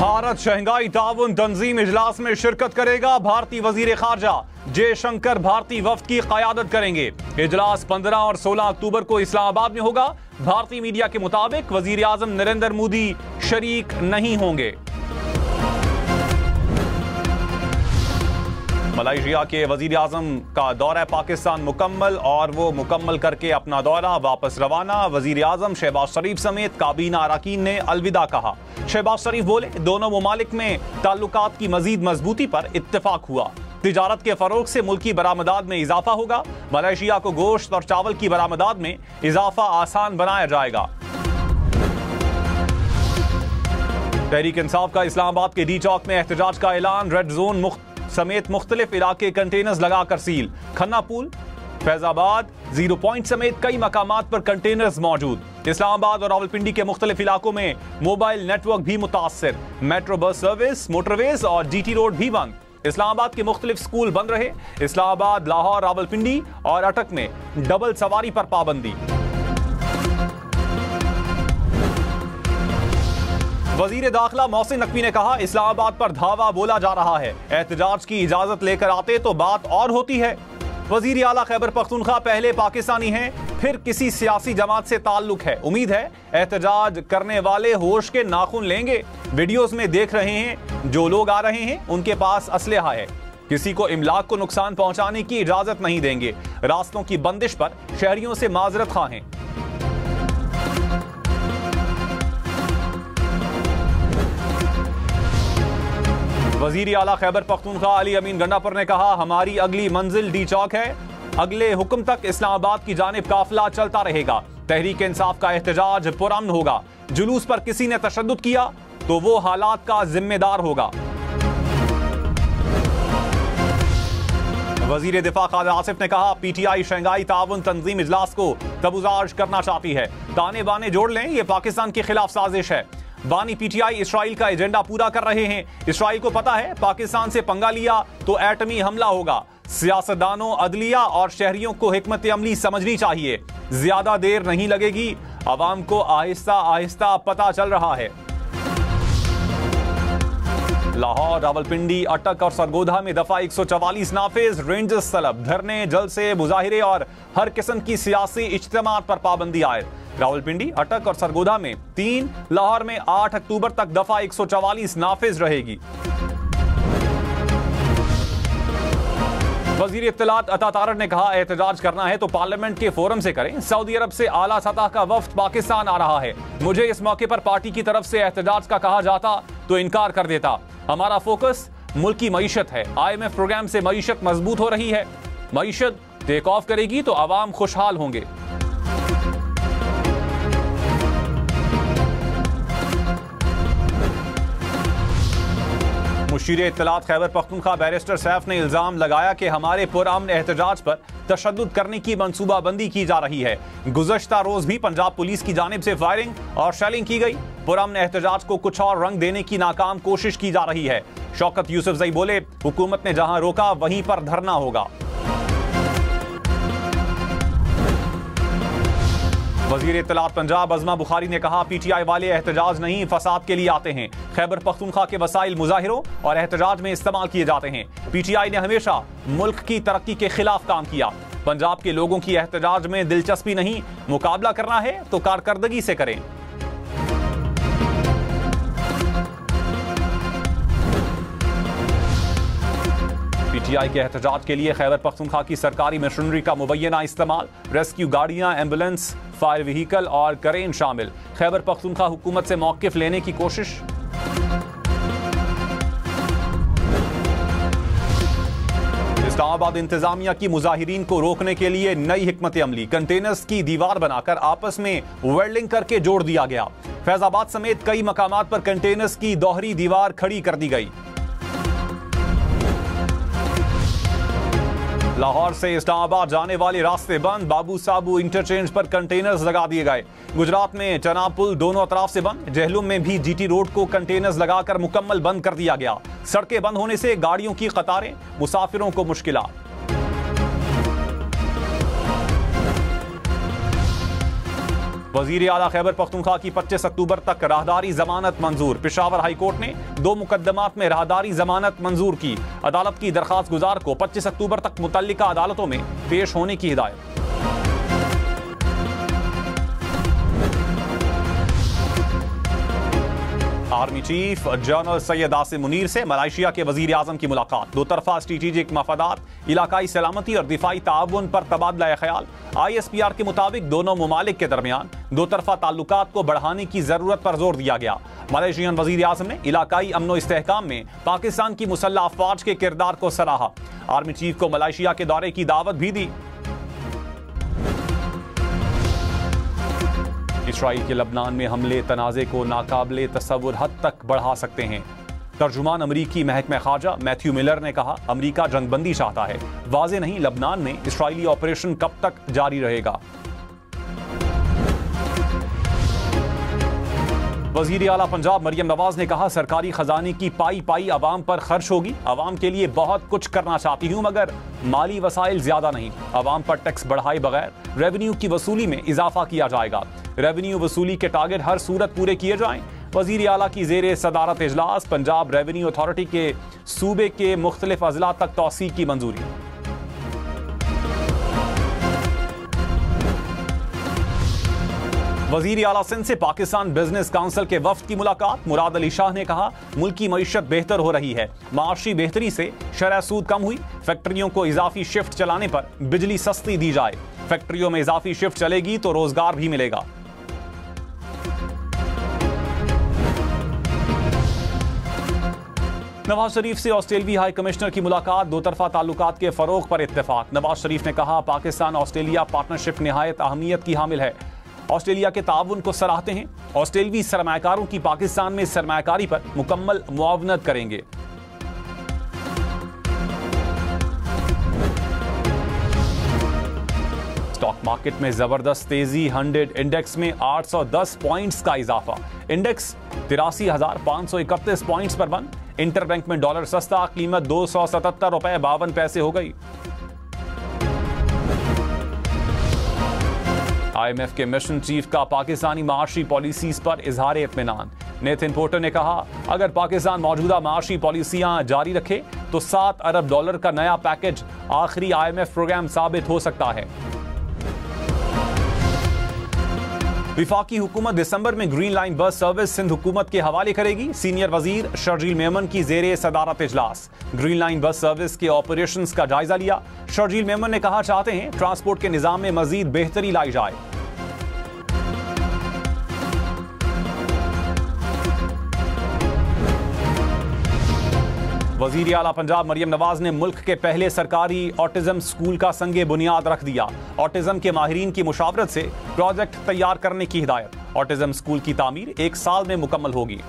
Bharat Shanghai ताउन तंजीम इजलास में शिरकत करेगा। भारतीय वजीर खारजा जयशंकर भारतीय वफ्द की क़यादत करेंगे। इजलास 15 और 16 अक्टूबर को इस्लामाबाद में होगा। भारतीय मीडिया के मुताबिक वजीर आजम नरेंद्र मोदी शरीक नहीं होंगे। मलेशिया के वजीर आजम का दौरा पाकिस्तान मुकम्मल और वो मुकम्मल करके अपना दौरा वापस रवाना। वजीर आजम शहबाज शरीफ समेत काबीना अरकान ने अलविदा कहा। शहबाज शरीफ बोले, दोनों मुमालिक में ताल्लुकात की मजीद मजबूती पर इत्तेफाक हुआ। तिजारत के फरोग से मुल्की बरामदात में इजाफा होगा। मलेशिया को गोश्त और चावल की बरामदात में इजाफा आसान बनाया जाएगा। तहरीक इंसाफ का इस्लामाबाद के डी चौक में एहतजाज का ऐलान। रेड जोन समेत मुख्तलिफ इलाके कंटेनर्स लगाकर सील। खन्ना पुल, फैजाबाद, जीरो पॉइंट समेत कई मकामात पर कंटेनर्स मौजूद। इस्लामाबाद और रावलपिंडी के मुख्तलिफ इलाकों में मोबाइल नेटवर्क भी मुतासर। मेट्रो बस सर्विस, मोटरवेज और जीटी रोड भी बंद। इस्लामाबाद के मुख्तलिफ स्कूल बंद रहे। इस्लामाबाद, लाहौर, रावलपिंडी और अटक में डबल सवारी पर पाबंदी। वजीर दाखिला मोहसिन नकवी ने कहा, इस्लामाबाद पर धावा बोला जा रहा है। एहतजाज की इजाजत लेकर आते तो बात और होती है। वजीर आला खैबर पख्तूनख्वा पहले पाकिस्तानी हैं, फिर किसी सियासी जमात से ताल्लुक है। उम्मीद है एहतजाज करने वाले होश के नाखून लेंगे। वीडियोस में देख रहे हैं जो लोग आ रहे हैं उनके पास असलहा है। किसी को इमलाक को नुकसान पहुंचाने की इजाजत नहीं देंगे। रास्तों की बंदिश पर शहरियों से माजरत खाएं। वजीर आला खैबर पख्तूनख्वा अली अमीन गंडापुर ने कहा, हमारी अगली मंजिल डी चौक है। अगले हुक्म तक इस्लामाबाद की जानिब काफिला चलता रहेगा। तहरीक इंसाफ का एहतजाज पुरअमन होगा। जुलूस पर किसी ने तशद्दुद किया तो वो हालात का जिम्मेदार होगा। वजीर दिफा खालिद आसिफ ने कहा, पीटीआई शंघाई ताउन तंजीम इजलास को तबुजाज करना चाहती है। ताने बाने जोड़ लें, ये पाकिस्तान के खिलाफ साजिश है। बानी पीटीआई इसराइल का एजेंडा पूरा कर रहे हैं। इसराइल को पता है पाकिस्तान से पंगा लिया तो एटमी हमला होगा। सियासतदानों, अदलिया और शहरियों को हिकमत अमली समझनी चाहिए। ज्यादा देर नहीं लगेगी। अवाम को आहिस्ता आहिस्ता पता चल रहा है। लाहौर, रावलपिंडी, अटक और सरगोधा में दफा 144 नाफिज। रेंजर्स तलब, धरने, जलसे, मुजाहिरे और हर किस्म की सियासी इज्तिमात पर पाबंदी आयद। रावलपिंडी, अटक और सरगोधा में 3, लाहौर में 8 अक्टूबर तक दफा 144 नाफिज रहेगी। वजीर इत्तलात अता तारड़ ने कहा, एहतजाज करना है तो पार्लियामेंट के फोरम से करें। सऊदी अरब से आला सतह का वफ्द पाकिस्तान आ रहा है। मुझे इस मौके पर पार्टी की तरफ से एहतजाज का कहा जाता तो इनकार कर देता। हमारा फोकस मुल्क की मईशत है। IMF प्रोग्राम से मईशत मजबूत हो रही है। मईशत टेक ऑफ करेगी तो अवाम खुशहाल होंगे। मुशीर इत्तलात खैबर पख्तूनख्वा बैरिस्टर सैफ ने इल्जाम लगाया कि हमारे पुरअमन एहतजाज पर तशद्दुद करने की मंसूबाबंदी की जा रही है। गुज़श्ता रोज भी पंजाब पुलिस की जानिब से फायरिंग और शेलिंग की गई। पुरअमन एहतजाज को कुछ और रंग देने की नाकाम कोशिश की जा रही है। शौकत यूसुफजई बोले, हुकूमत ने जहां रोका वहीं पर धरना होगा। वजीर इत्तलात पंजाब अज़मा बुखारी ने कहा, पीटीआई वाले एहतजाज नहीं फसाद के लिए आते हैं। खैबर पख्तूनख्वा के वसाइल मुजाहिरों और एहतजाज में इस्तेमाल किए जाते हैं। पीटीआई ने हमेशा मुल्क की तरक्की के खिलाफ काम किया। पंजाब के लोगों की एहतजाज में दिलचस्पी नहीं, मुकाबला करना है तो कारकर्दगी से करें। पीटीआई के एहतजाज के लिए खैबर पख्तूनख्वा की सरकारी मशीनरी का मुबैना इस्तेमाल। रेस्क्यू गाड़ियां, एम्बुलेंस, फायर व्हीकल और करेन शामिल। खैबर पख्तूनख्वा हुकूमत से मौक़िफ़ लेने की कोशिश। इस्लामाबाद इंतजामिया की मुजाहिरीन को रोकने के लिए नई हिकमत अमली। कंटेनर्स की दीवार बनाकर आपस में वेल्डिंग करके जोड़ दिया गया। फैजाबाद समेत कई मकामात पर कंटेनर्स की दोहरी दीवार खड़ी कर दी गई। लाहौर से इस्लामाबाद जाने वाले रास्ते बंद। बाबू साबू इंटरचेंज पर कंटेनर्स लगा दिए गए। गुजरात में चनाब पुल दोनों अतराफ से बंद। जहलुम में भी जीटी रोड को कंटेनर्स लगाकर मुकम्मल बंद कर दिया गया। सड़कें बंद होने से गाड़ियों की कतारें, मुसाफिरों को मुश्किलात। वजीर आला खैबर पख्तूनख्वा की 25 अक्टूबर तक राहदारी जमानत मंजूर। पेशावर हाई कोर्ट ने 2 मुकदमात में राहदारी जमानत मंजूर की। अदालत की दरखास्त गुजार को 25 अक्टूबर तक मुतल्लिका अदालतों में पेश होने की हिदायत। Army chief general Syed Asim Munir से मलेशिया के वजीर आजम की मुलाकात। दो तरफा स्ट्रेटेजिक मफादात, इलाकाई सलामती और दिफाई ताउन पर तबादला ख्याल। ISPR के मुताबिक दोनों ममालिक के दरमियान दो तरफा ताल्लुकात को बढ़ाने की जरूरत पर जोर दिया गया। मलेशियन वजीर आजम ने इलाकाई अमनो इस्तेहकाम में पाकिस्तान की मुसल्लह अफवाज के किरदार को सराहा। आर्मी चीफ को मलेशिया के दौरे की दावत भी दी। इसराइल के लबनान में हमले तनाज़े को नाकाबिले तसव्वुर हद तक बढ़ा सकते हैं। तर्जुमान अमरीकी महकमा खारजा मैथ्यू मिलर ने कहा, अमरीका जंगबंदी चाहता है, वाज़े नहीं लबनान में इसराइली ऑपरेशन कब तक जारी रहेगा। वजीर आला पंजाब मरियम नवाज ने कहा, सरकारी खजाने की पाई पाई अवाम पर खर्च होगी। अवाम के लिए बहुत कुछ करना चाहती हूं मगर माली वसाइल ज्यादा नहीं। अवाम पर टैक्स बढ़ाए बगैर रेवेन्यू की वसूली में इजाफा किया जाएगा। रेवेन्यू वसूली के टारगेट हर सूरत पूरे किए जाएं। वजीर आला की जेर सदारत इजलास पंजाब रेवेन्यू अथॉरिटी के सूबे के मुख्तलिफ अजला तक तौसी की मंजूरी। वजीर आला सिंध से पाकिस्तान बिजनेस काउंसिल के वफ्द की मुलाकात। मुराद अली शाह ने कहा, मुल्की मईशत बेहतर हो रही है, माशी बेहतरी से शरह सूद कम हुई। फैक्ट्रियों को इजाफी शिफ्ट चलाने पर बिजली सस्ती दी जाए। फैक्ट्रियों में इजाफी शिफ्ट चलेगी तो रोजगार भी मिलेगा। नवाज शरीफ से ऑस्ट्रेलियाई हाई कमिश्नर की मुलाकात। दो तरफा ताल्लुकात के फरोग पर इत्तेफाक। नवाज शरीफ ने कहा, पाकिस्तान ऑस्ट्रेलिया पार्टनरशिप निहायत अहमियत की हामिल है। ऑस्ट्रेलिया के ताउन को सराहते हैं। ऑस्ट्रेलियाई सरमायाकारों की पाकिस्तान में सरमायाकारी पर मुकम्मल मुआवनत करेंगे। स्टॉक मार्केट में जबरदस्त तेजी। 100 इंडेक्स में 810 पॉइंट्स का इजाफा। इंडेक्स 83,531 पॉइंट्स पर बंद। इंटरबैंक में डॉलर सस्ता, कीमत 277 रुपए 52 पैसे हो गई। IMF के मिशन चीफ का पाकिस्तानी माशी पॉलिसीज पर इजहार इत्मीनान। नेथन पोर्टर ने कहा, अगर पाकिस्तान मौजूदा माशी पॉलिसियां जारी रखे तो $7 अरब का नया पैकेज आखिरी IMF प्रोग्राम साबित हो सकता है। विफाकी हुकूमत दिसंबर में green line bus service Sindh हुकूमत के हवाले करेगी। सीनियर वजीर शर्जील मेमन की जेरे सदारत इजलास। ग्रीन लाइन बस सर्विस के ऑपरेशंस का जायजा लिया। शर्जील मेमन ने कहा, चाहते हैं ट्रांसपोर्ट के निजाम में मजीद बेहतरी लाई जाए। वजीर आला पंजाब मरियम नवाज ने मुल्क के पहले सरकारी ऑटिज्म स्कूल का संगे बुनियाद रख दिया। ऑटिज्म के माहिरीन की मुशावरत से प्रोजेक्ट तैयार करने की हिदायत। ऑटिज्म स्कूल की तामीर 1 साल में मुकम्मल होगी।